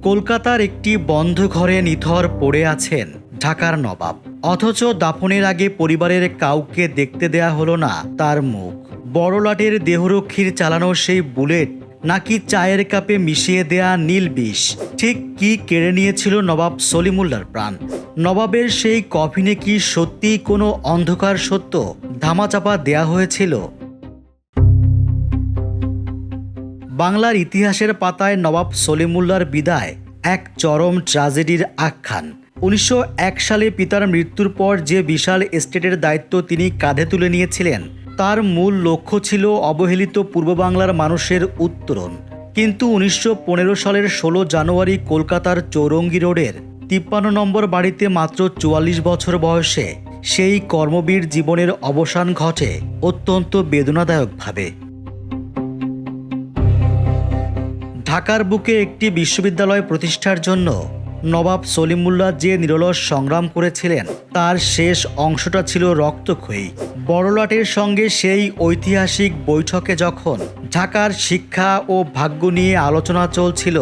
কলকাতার একটি বন্ধ ঘরে নিথর পড়ে আছেন ঢাকার নবাব, অথচ দাফনের আগে পরিবারের কাউকে দেখতে দেয়া হলো না তার মুখ। বড়লাটের দেহরক্ষীর চালানো সেই বুলেট নাকি চায়ের কাপে মিশিয়ে দেয়া নীল বিষ, ঠিক কি কেড়ে নিয়েছিল নবাব সলিমুল্লাহর প্রাণ? নবাবের সেই কফিনে কি সত্যিই কোনো অন্ধকার সত্য ধামাচাপা দেয়া হয়েছিল? বাংলার ইতিহাসের পাতায় নবাব সলিমুল্লাহর বিদায় এক চরম ট্র্যাজেডির আখ্যান। 1901 সালে পিতার মৃত্যুর পর যে বিশাল এস্টেটের দায়িত্ব তিনি কাঁধে তুলে নিয়েছিলেন, তার মূল লক্ষ্য ছিল অবহেলিত পূর্ব বাংলার মানুষের উত্তরণ। কিন্তু 1915 সালের 16 জানুয়ারি কলকাতার চৌরঙ্গি রোডের 53 নম্বর বাড়িতে মাত্র 44 বছর বয়সে সেই কর্মবীর জীবনের অবসান ঘটে অত্যন্ত বেদনাদায়কভাবে। ঢাকার বুকে একটি বিশ্ববিদ্যালয় প্রতিষ্ঠার জন্য নবাব সলিমুল্লাহ যে নিরলস সংগ্রাম করেছিলেন, তার শেষ অংশটা ছিল রক্তক্ষয়ী। বড়লাটের সঙ্গে সেই ঐতিহাসিক বৈঠকে যখন ঢাকার শিক্ষা ও ভাগ্য নিয়ে আলোচনা চলছিল,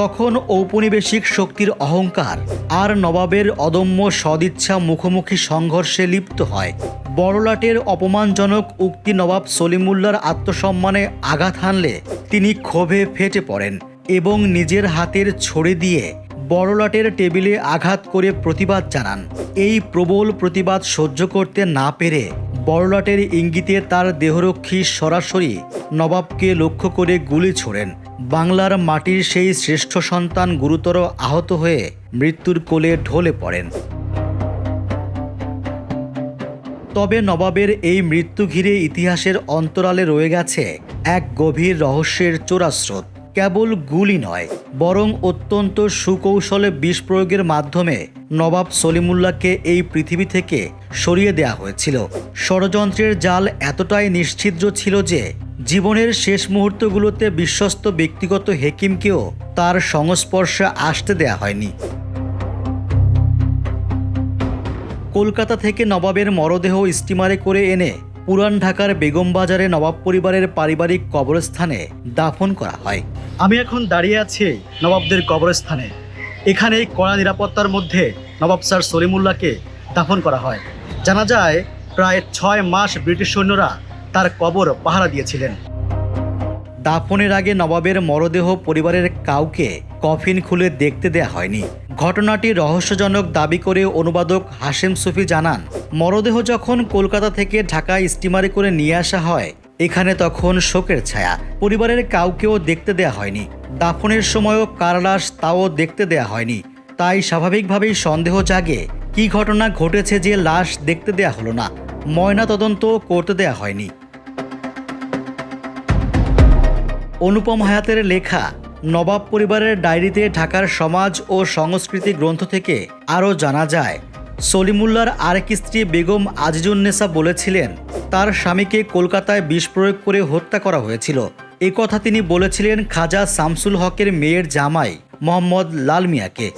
তখন ঔপনিবেশিক শক্তির অহংকার আর নবাবের অদম্য সদিচ্ছা মুখোমুখি সংঘর্ষে লিপ্ত হয়। বড়লাটের অপমানজনক উক্তি নবাব সলিমুল্লাহর আত্মসম্মানে আঘাত হানলে তিনি ক্ষোভে ফেটে পড়েন এবং নিজের হাতের ছড়ি দিয়ে বড়লাটের টেবিলে আঘাত করে প্রতিবাদ জানান। এই প্রবল প্রতিবাদ সহ্য করতে না পেরে বড়লাটের ইঙ্গিতে তার দেহরক্ষী সরাসরি নবাবকে লক্ষ্য করে গুলি ছোড়েন। বাংলার মাটির সেই শ্রেষ্ঠ সন্তান গুরুতর আহত হয়ে মৃত্যুর কোলে ঢলে পড়েন। তবে নবাবের এই মৃত্যু ঘিরে ইতিহাসের অন্তরালে রয়ে গেছে এক গভীর রহস্যের চোরাস্রোত। কেবল গুলি নয়, বরং অত্যন্ত সুকৌশলে বিষ প্রয়োগের মাধ্যমে নবাব সলিমুল্লাহকে এই পৃথিবী থেকে সরিয়ে দেয়া হয়েছিল। ষড়যন্ত্রের জাল এতটাই নিশ্ছিদ্র ছিল যে জীবনের শেষ মুহূর্তগুলোতে বিশ্বস্ত ব্যক্তিগত হেকিমকেও তার সংস্পর্শে আসতে দেয়া হয়নি। কলকাতা থেকে নবাবের মরদেহ স্টিমারে করে এনে পুরান ঢাকার বেগম বাজারে নবাব পরিবারের পারিবারিক কবরস্থানে দাফন করা হয়। আমি এখন দাঁড়িয়ে আছি নবাবদের কবরস্থানে। এখানে কড়া নিরাপত্তার মধ্যে নবাব স্যার সলিমুল্লাহকে দাফন করা হয়। জানা যায় প্রায় 6 মাস ব্রিটিশ সৈন্যরা তার কবর পাহারা দিয়েছিলেন। দাফনের আগে নবাবের মরদেহ পরিবারের কাউকে কফিন খুলে দেখতে দেয়া হয়নি। ঘটনাটি রহস্যজনক দাবি করে অনুবাদক হাশেম সুফি জানান, মরদেহ যখন কলকাতা থেকে ঢাকা স্টিমারে করে নিয়ে আসা হয়, এখানে তখন শোকের ছায়া। পরিবারের কাউকেও দেখতে দেয়া হয়নি। দাফনের সময়ও কার লাশ তাও দেখতে দেয়া হয়নি। তাই স্বাভাবিকভাবেই সন্দেহ জাগে, কি ঘটনা ঘটেছে যে লাশ দেখতে দেয়া হলো না, ময়না তদন্ত করতে দেয়া হয়নি। অনুপম হায়াতের লেখা নবাব পরিবারের ডায়েরিতে ঢাকার সমাজ ও সংস্কৃতি গ্রন্থ থেকে আরও জানা যায়, সলিমুল্লাহর আরেক স্ত্রী বেগম আজিজুন্নেসা বলেছিলেন তার স্বামীকে কলকাতায় বিষ প্রয়োগ করে হত্যা করা হয়েছিল। এ কথা তিনি বলেছিলেন খাজা শামসুল হকের মেয়ের জামাই মোহাম্মদ লাল মিয়াকে।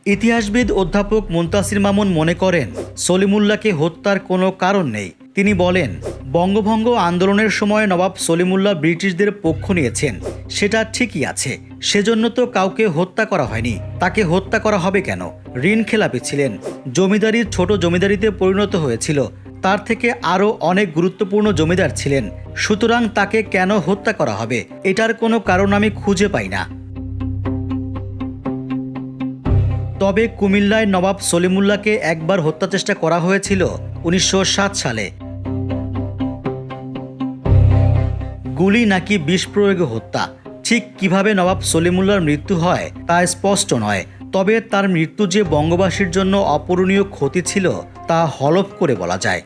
ইতিহাসবিদ অধ্যাপক মুনতাসির মামুন মনে করেন, সলিমুল্লাহকে হত্যার কোনো কারণ নেই। তিনি বলেন, বঙ্গভঙ্গ আন্দোলনের সময় নবাব সলিমুল্লাহ ব্রিটিশদের পক্ষ নিয়েছেন, সেটা ঠিকই আছে। সেজন্য তো কাউকে হত্যা করা হয়নি। তাকে হত্যা করা হবে কেন? ঋণ খেলাপি ছিলেন, জমিদারির ছোট জমিদারিতে পরিণত হয়েছিল, তার থেকে আরও অনেক গুরুত্বপূর্ণ জমিদার ছিলেন। সুতরাং তাকে কেন হত্যা করা হবে? এটার কোনো কারণ আমি খুঁজে পাই না। তবে কুমিল্লায় নবাব সলিমুল্লাহকে একবার হত্যা চেষ্টা করা হয়েছিল 1907 সালে। গুলি নাকি বিষ প্রয়োগে হত্যা, ঠিক কিভাবে নবাব সলিমুল্লাহর মৃত্যু হয় তা স্পষ্ট নয়। তবে তার মৃত্যু যে বঙ্গবাসীর জন্য অপূরণীয় ক্ষতি ছিল তা হলফ করে বলা যায়।